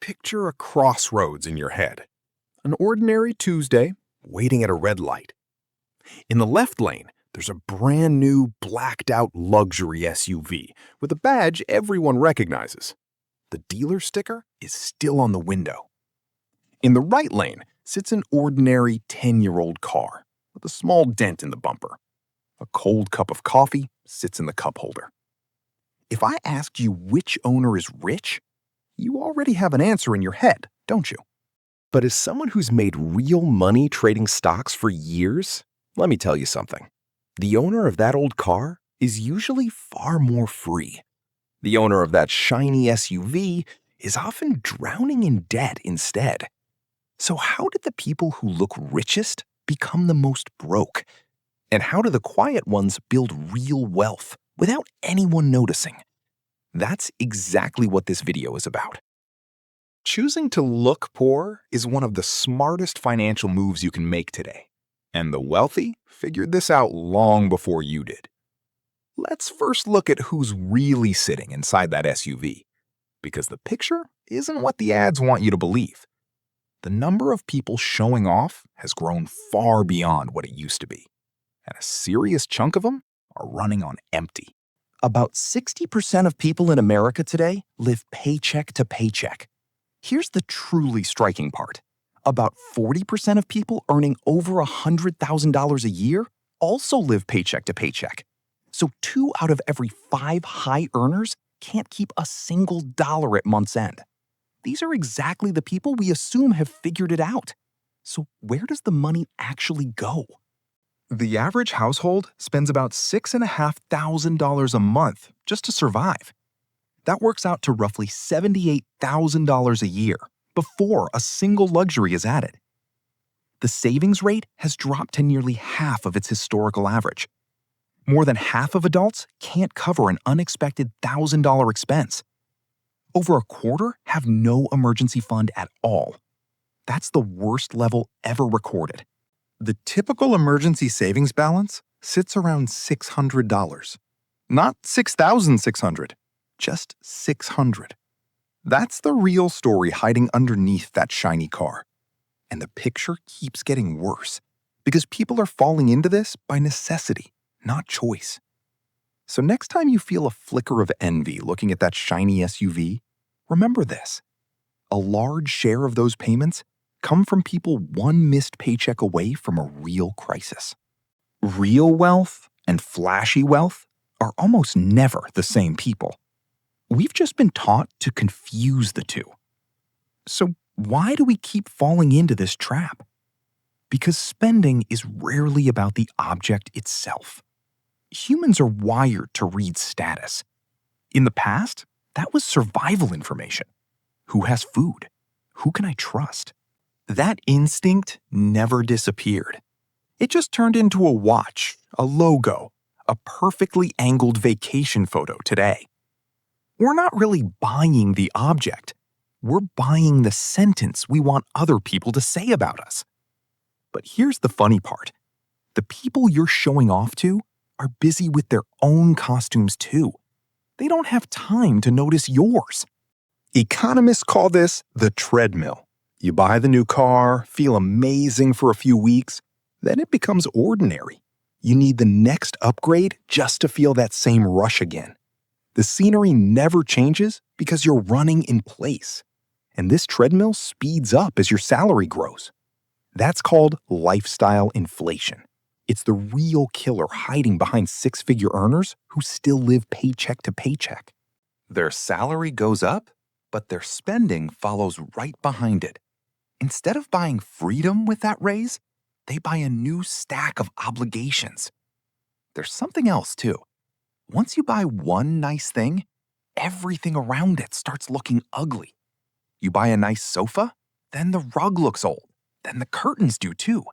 Picture a crossroads in your head. An ordinary Tuesday, waiting at a red light. In the left lane, there's a brand new, blacked-out luxury SUV with a badge everyone recognizes. The dealer sticker is still on the window. In the right lane sits an ordinary 10-year-old car with a small dent in the bumper. A cold cup of coffee sits in the cup holder. If I asked you which owner is rich, you already have an answer in your head, don't you? But as someone who's made real money trading stocks for years, let me tell you something. The owner of that old car is usually far more free. The owner of that shiny SUV is often drowning in debt instead. So how did the people who look richest become the most broke? And how do the quiet ones build real wealth without anyone noticing? That's exactly what this video is about. Choosing to look poor is one of the smartest financial moves you can make today. And the wealthy figured this out long before you did. Let's first look at who's really sitting inside that SUV. Because the picture isn't what the ads want you to believe. The number of people showing off has grown far beyond what it used to be. And a serious chunk of them are running on empty. About 60% of people in America today live paycheck to paycheck. Here's the truly striking part. About 40% of people earning over $100,000 a year also live paycheck to paycheck. So 2 out of every 5 high earners can't keep a single dollar at month's end. These are exactly the people we assume have figured it out. So where does the money actually go? The average household spends about $6,500 a month just to survive. That works out to roughly $78,000 a year before a single luxury is added. The savings rate has dropped to nearly half of its historical average. More than half of adults can't cover an unexpected $1,000 expense. Over a quarter have no emergency fund at all. That's the worst level ever recorded. The typical emergency savings balance sits around $600. Not $6,600, just $600. That's the real story hiding underneath that shiny car. And the picture keeps getting worse because people are falling into this by necessity, not choice. So next time you feel a flicker of envy looking at that shiny SUV, remember this. A large share of those payments come from people one missed paycheck away from a real crisis. Real wealth and flashy wealth are almost never the same people. We've just been taught to confuse the two. So why do we keep falling into this trap? Because spending is rarely about the object itself. Humans are wired to read status. In the past, that was survival information. Who has food? Who can I trust? That instinct never disappeared. It just turned into a watch, a logo, a perfectly angled vacation photo today. We're not really buying the object. We're buying the sentence we want other people to say about us. But here's the funny part. The people you're showing off to are busy with their own costumes too. They don't have time to notice yours. Economists call this the treadmill. You buy the new car, feel amazing for a few weeks, then it becomes ordinary. You need the next upgrade just to feel that same rush again. The scenery never changes because you're running in place. And this treadmill speeds up as your salary grows. That's called lifestyle inflation. It's the real killer hiding behind six-figure earners who still live paycheck to paycheck. Their salary goes up, but their spending follows right behind it. Instead of buying freedom with that raise, they buy a new stack of obligations. There's something else too. Once you buy one nice thing, everything around it starts looking ugly. You buy a nice sofa, then the rug looks old, then the curtains do too.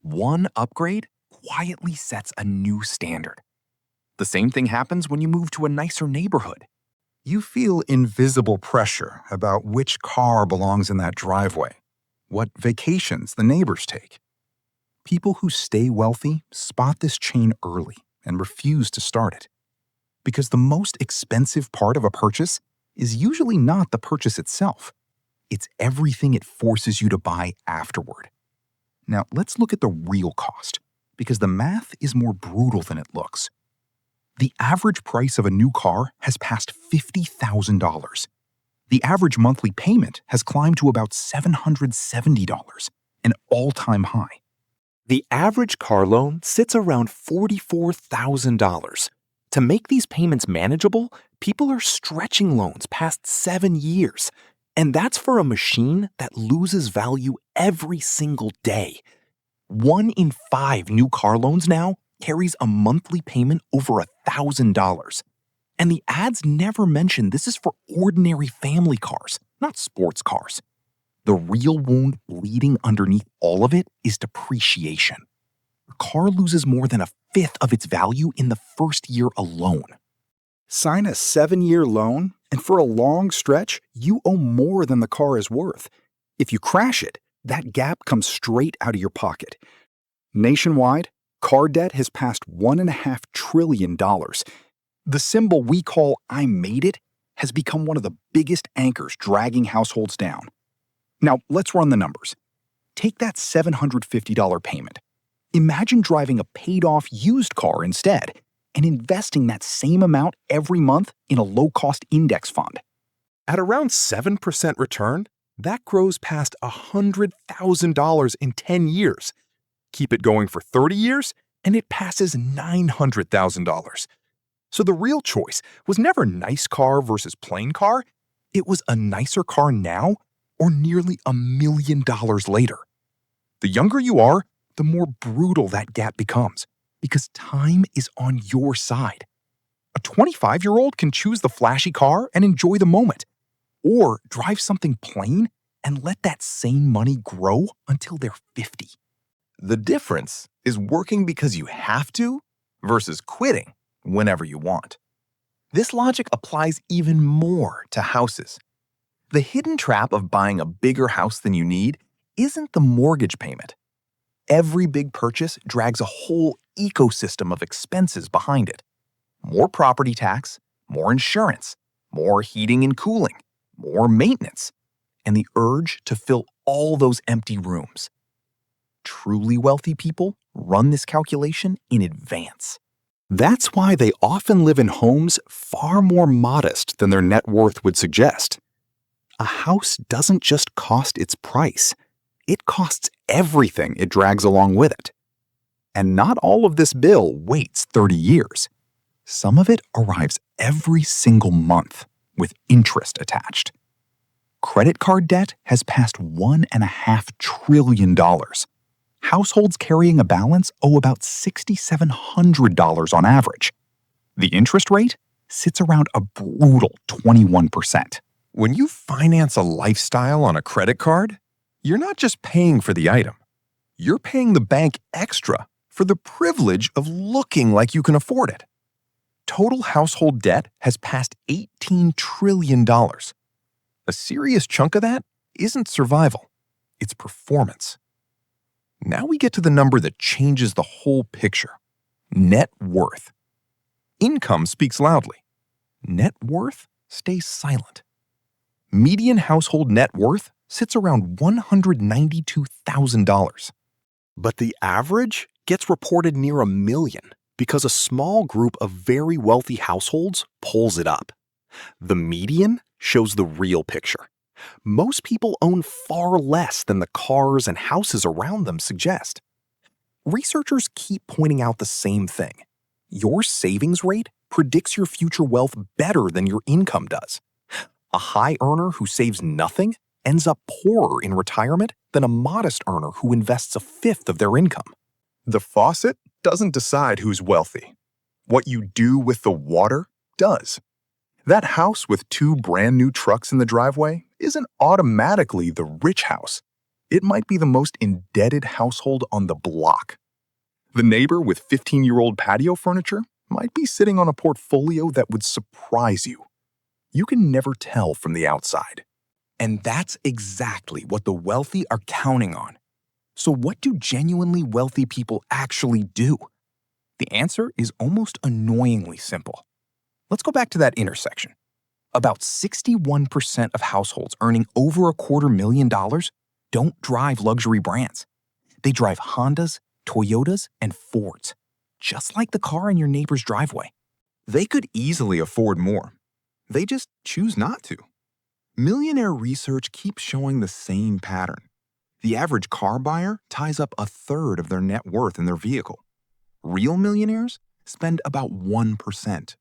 One upgrade quietly sets a new standard. The same thing happens when you move to a nicer neighborhood. You feel invisible pressure about which car belongs in that driveway, what vacations the neighbors take. People who stay wealthy spot this chain early and refuse to start it. Because the most expensive part of a purchase is usually not the purchase itself. It's everything it forces you to buy afterward. Now, let's look at the real cost, because the math is more brutal than it looks. The average price of a new car has passed $50,000. The average monthly payment has climbed to about $770, an all-time high. The average car loan sits around $44,000. To make these payments manageable, people are stretching loans past 7 years. And that's for a machine that loses value every single day. 1 in 5 new car loans now carries a monthly payment over $1,000. And the ads never mention this is for ordinary family cars, not sports cars. The real wound bleeding underneath all of it is depreciation. A car loses more than a fifth of its value in the first year alone. Sign a 7-year loan, and for a long stretch, you owe more than the car is worth. If you crash it, that gap comes straight out of your pocket. Nationwide, car debt has passed $1.5 trillion. The symbol we call "I made it" has become one of the biggest anchors dragging households down. Now, let's run the numbers. Take that $750 payment. Imagine driving a paid-off used car instead and investing that same amount every month in a low-cost index fund. At around 7% return, that grows past $100,000 in 10 years. Keep it going for 30 years, and it passes $900,000. So the real choice was never nice car versus plain car. It was a nicer car now or nearly $1 million later. The younger you are, the more brutal that gap becomes, because time is on your side. A 25-year-old can choose the flashy car and enjoy the moment, or drive something plain and let that same money grow until they're 50. The difference is working because you have to versus quitting whenever you want. This logic applies even more to houses. The hidden trap of buying a bigger house than you need isn't the mortgage payment. Every big purchase drags a whole ecosystem of expenses behind it. More property tax, more insurance, more heating and cooling, more maintenance, and the urge to fill all those empty rooms. Truly wealthy people run this calculation in advance. That's why they often live in homes far more modest than their net worth would suggest. A house doesn't just cost its price. It costs everything it drags along with it. And not all of this bill waits 30 years. Some of it arrives every single month with interest attached. Credit card debt has passed $1.5 trillion. Households carrying a balance owe about $6,700 on average. The interest rate sits around a brutal 21%. When you finance a lifestyle on a credit card, you're not just paying for the item. You're paying the bank extra for the privilege of looking like you can afford it. Total household debt has passed $18 trillion. A serious chunk of that isn't survival, it's performance. Now we get to the number that changes the whole picture: net worth. Income speaks loudly. Net worth stays silent. Median household net worth sits around $192,000. But the average gets reported near $1 million because a small group of very wealthy households pulls it up. The median shows the real picture. Most people own far less than the cars and houses around them suggest. Researchers keep pointing out the same thing. Your savings rate predicts your future wealth better than your income does. A high earner who saves nothing ends up poorer in retirement than a modest earner who invests a fifth of their income. The faucet doesn't decide who's wealthy. What you do with the water does. That house with 2 brand new trucks in the driveway isn't automatically the rich house. It might be the most indebted household on the block. The neighbor with 15-year-old patio furniture might be sitting on a portfolio that would surprise you. You can never tell from the outside. And that's exactly what the wealthy are counting on. So what do genuinely wealthy people actually do? The answer is almost annoyingly simple. Let's go back to that intersection. About 61% of households earning over $250,000 don't drive luxury brands. They drive Hondas, Toyotas, and Fords, just like the car in your neighbor's driveway. They could easily afford more. They just choose not to. Millionaire research keeps showing the same pattern. The average car buyer ties up a third of their net worth in their vehicle. Real millionaires spend about 1%.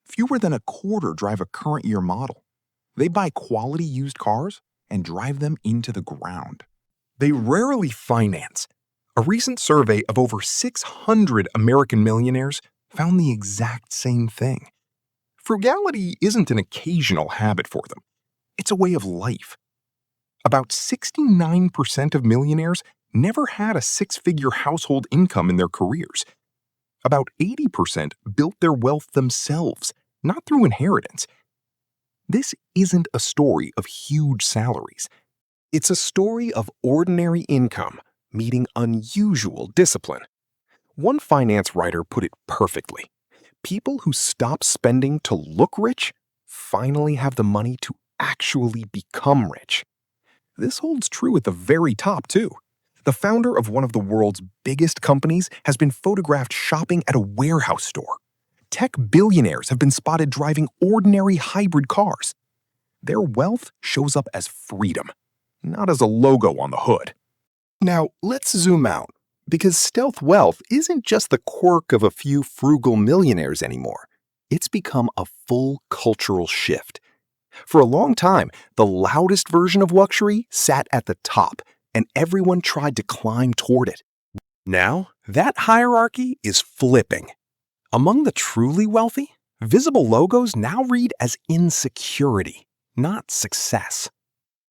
Fewer than a quarter drive a current year model. They buy quality used cars and drive them into the ground. They rarely finance. A recent survey of over 600 American millionaires found the exact same thing. Frugality isn't an occasional habit for them. It's a way of life. About 69% of millionaires never had a six-figure household income in their careers. About 80% built their wealth themselves, not through inheritance. This isn't a story of huge salaries. It's a story of ordinary income meeting unusual discipline. One finance writer put it perfectly. People who stop spending to look rich finally have the money to actually become rich. This holds true at the very top, too. The founder of one of the world's biggest companies has been photographed shopping at a warehouse store. Tech billionaires have been spotted driving ordinary hybrid cars. Their wealth shows up as freedom, not as a logo on the hood. Now, let's zoom out, because stealth wealth isn't just the quirk of a few frugal millionaires anymore. It's become a full cultural shift. For a long time, the loudest version of luxury sat at the top, and everyone tried to climb toward it. Now, that hierarchy is flipping. Among the truly wealthy, visible logos now read as insecurity, not success.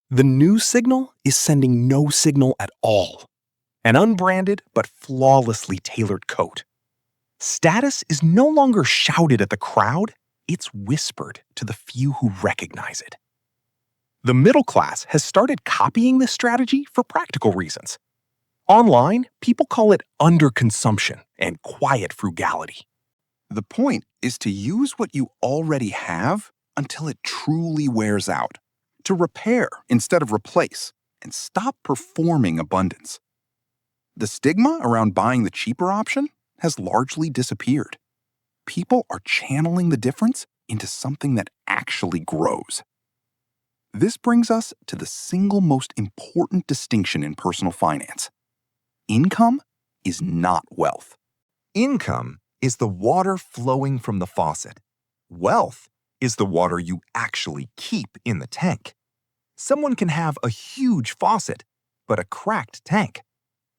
The new signal is sending no signal at all. An unbranded but flawlessly tailored coat. Status is no longer shouted at the crowd, it's whispered to the few who recognize it. The middle class has started copying this strategy for practical reasons. Online, people call it underconsumption and quiet frugality. The point is to use what you already have until it truly wears out, to repair instead of replace, and stop performing abundance. The stigma around buying the cheaper option has largely disappeared. People are channeling the difference into something that actually grows. This brings us to the single most important distinction in personal finance. Income is not wealth. Income is the water flowing from the faucet. Wealth is the water you actually keep in the tank. Someone can have a huge faucet, but a cracked tank.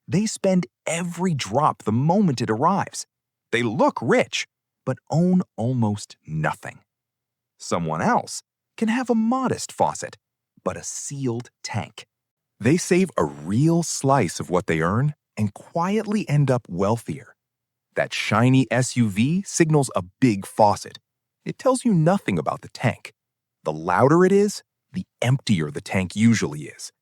They spend every drop the moment it arrives. They look rich, but own almost nothing. Someone else can have a modest faucet, but a sealed tank. They save a real slice of what they earn and quietly end up wealthier. That shiny SUV signals a big faucet. It tells you nothing about the tank. The louder it is, the emptier the tank usually is.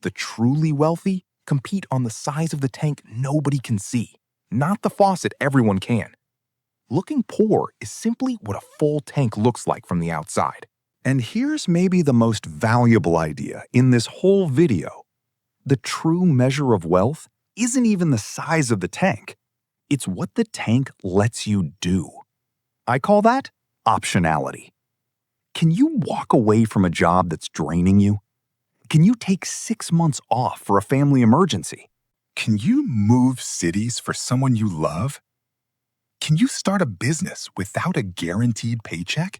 The truly wealthy compete on the size of the tank nobody can see, not the faucet everyone can. Looking poor is simply what a full tank looks like from the outside. And here's maybe the most valuable idea in this whole video. The true measure of wealth isn't even the size of the tank. It's what the tank lets you do. I call that optionality. Can you walk away from a job that's draining you? Can you take 6 months off for a family emergency? Can you move cities for someone you love? Can you start a business without a guaranteed paycheck?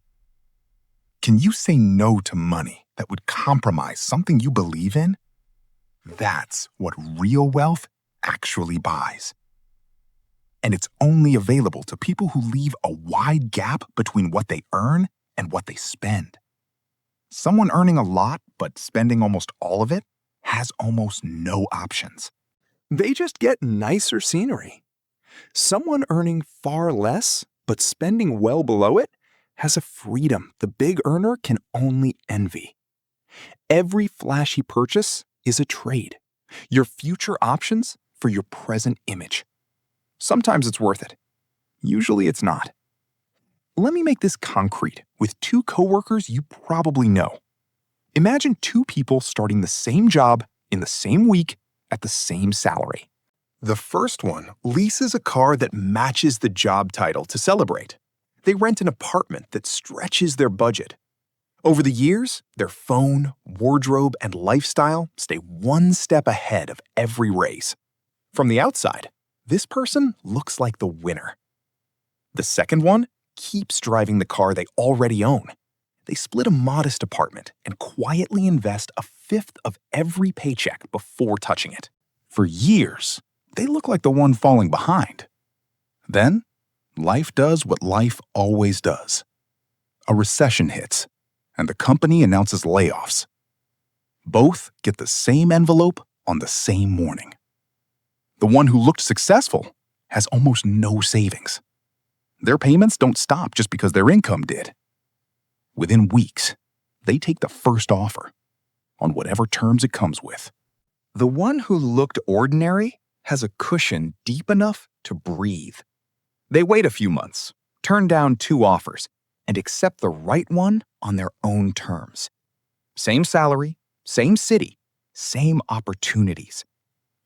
Can you say no to money that would compromise something you believe in? That's what real wealth actually buys. And it's only available to people who leave a wide gap between what they earn and what they spend. Someone earning a lot but spending almost all of it has almost no options. They just get nicer scenery. Someone earning far less but spending well below it has a freedom the big earner can only envy. Every flashy purchase is a trade. Your future options for your present image. Sometimes it's worth it. Usually it's not. Let me make this concrete with two coworkers you probably know. Imagine two people starting the same job in the same week at the same salary. The first one leases a car that matches the job title to celebrate. They rent an apartment that stretches their budget. Over the years, their phone, wardrobe, and lifestyle stay one step ahead of every race. From the outside, this person looks like the winner. The second one keeps driving the car they already own. They split a modest apartment and quietly invest a fifth of every paycheck before touching it. For years, they look like the one falling behind. Then, life does what life always does. A recession hits, and the company announces layoffs. Both get the same envelope on the same morning. The one who looked successful has almost no savings. Their payments don't stop just because their income did. Within weeks, they take the first offer, on whatever terms it comes with. The one who looked ordinary has a cushion deep enough to breathe. They wait a few months, turn down two offers, and accept the right one on their own terms. Same salary, same city, same opportunities.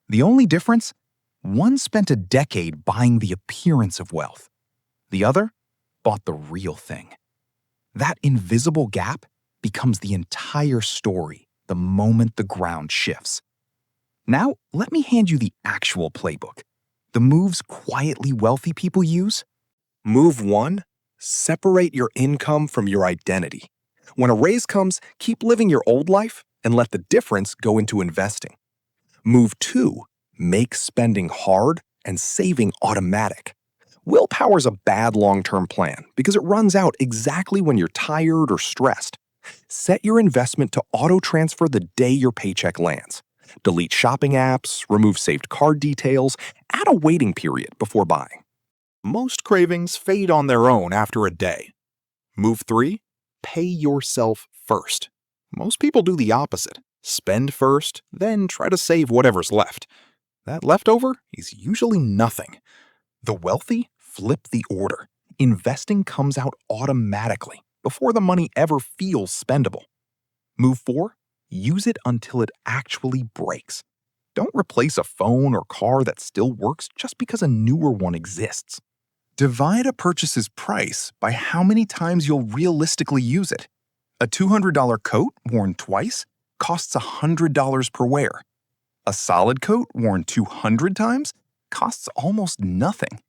The only difference? One spent a decade buying the appearance of wealth. The other bought the real thing. That invisible gap becomes the entire story the moment the ground shifts. Now, let me hand you the actual playbook. The moves quietly wealthy people use. Move 1. Separate your income from your identity. When a raise comes, keep living your old life and let the difference go into investing. Move 2. Make spending hard and saving automatic. Willpower's a bad long-term plan because it runs out exactly when you're tired or stressed. Set your investment to auto-transfer the day your paycheck lands. Delete shopping apps, remove saved card details, add a waiting period before buying. Most cravings fade on their own after a day. Move 3. Pay yourself first. Most people do the opposite. Spend first, then try to save whatever's left. That leftover is usually nothing. The wealthy flip the order. Investing comes out automatically before the money ever feels spendable. Move 4. Use it until it actually breaks. Don't replace a phone or car that still works just because a newer one exists. Divide a purchase's price by how many times you'll realistically use it. A $200 coat worn twice costs $100 per wear. A solid coat worn 200 times costs almost nothing.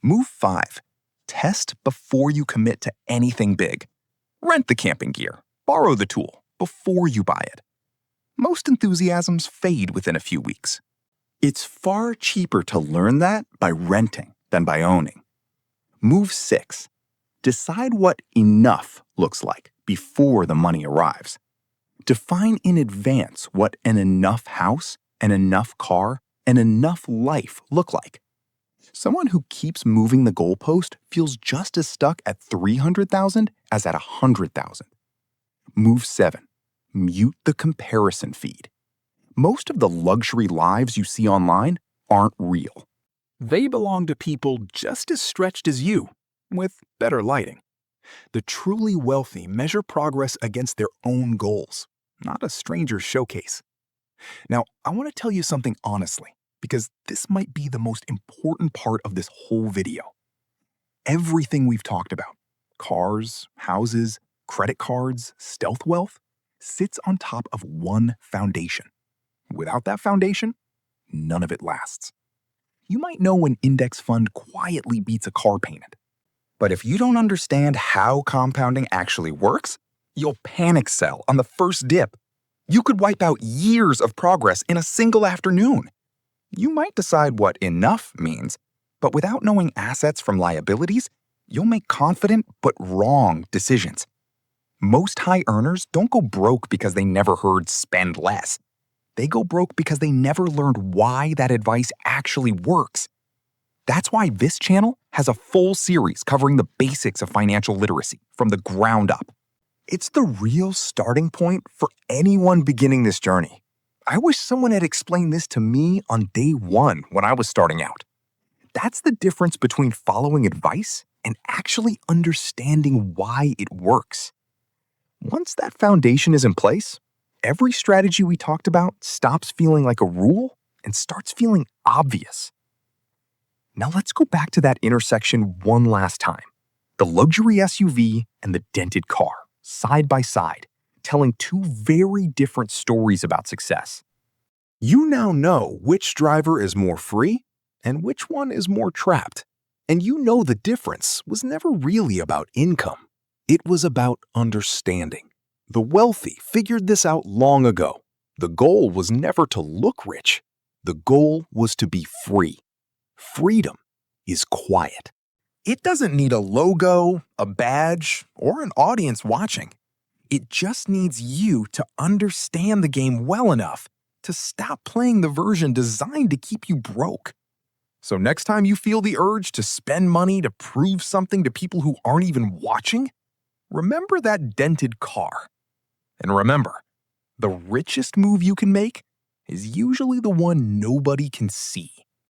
Move 5. Test before you commit to anything big. Rent the camping gear, borrow the tool before you buy it. Most enthusiasms fade within a few weeks. It's far cheaper to learn that by renting than by owning. Move 6. Decide what enough looks like before the money arrives. Define in advance what an enough house, an enough car, and enough life look like. Someone who keeps moving the goalpost feels just as stuck at $300,000 as at $100,000. Move 7. Mute the comparison feed. Most of the luxury lives you see online aren't real. They belong to people just as stretched as you, with better lighting. The truly wealthy measure progress against their own goals, not a stranger's showcase. Now, I want to tell you something honestly, because this might be the most important part of this whole video. Everything we've talked about, cars, houses, credit cards, stealth wealth, sits on top of one foundation. Without that foundation, none of it lasts. You might know an index fund quietly beats a car payment. But if you don't understand how compounding actually works, you'll panic sell on the first dip. You could wipe out years of progress in a single afternoon. You might decide what enough means, but without knowing assets from liabilities, you'll make confident but wrong decisions. Most high earners don't go broke because they never heard spend less. They go broke because they never learned why that advice actually works. That's why this channel has a full series covering the basics of financial literacy from the ground up. It's the real starting point for anyone beginning this journey. I wish someone had explained this to me on day 1 when I was starting out. That's the difference between following advice and actually understanding why it works. Once that foundation is in place, every strategy we talked about stops feeling like a rule and starts feeling obvious. Now let's go back to that intersection one last time. The luxury SUV and the dented car, side by side, telling two very different stories about success. You now know which driver is more free and which one is more trapped. And you know the difference was never really about income. It was about understanding. The wealthy figured this out long ago. The goal was never to look rich. The goal was to be free. Freedom is quiet. It doesn't need a logo, a badge, or an audience watching. It just needs you to understand the game well enough to stop playing the version designed to keep you broke. So next time you feel the urge to spend money to prove something to people who aren't even watching, remember that dented car. And remember, the richest move you can make is usually the one nobody can see.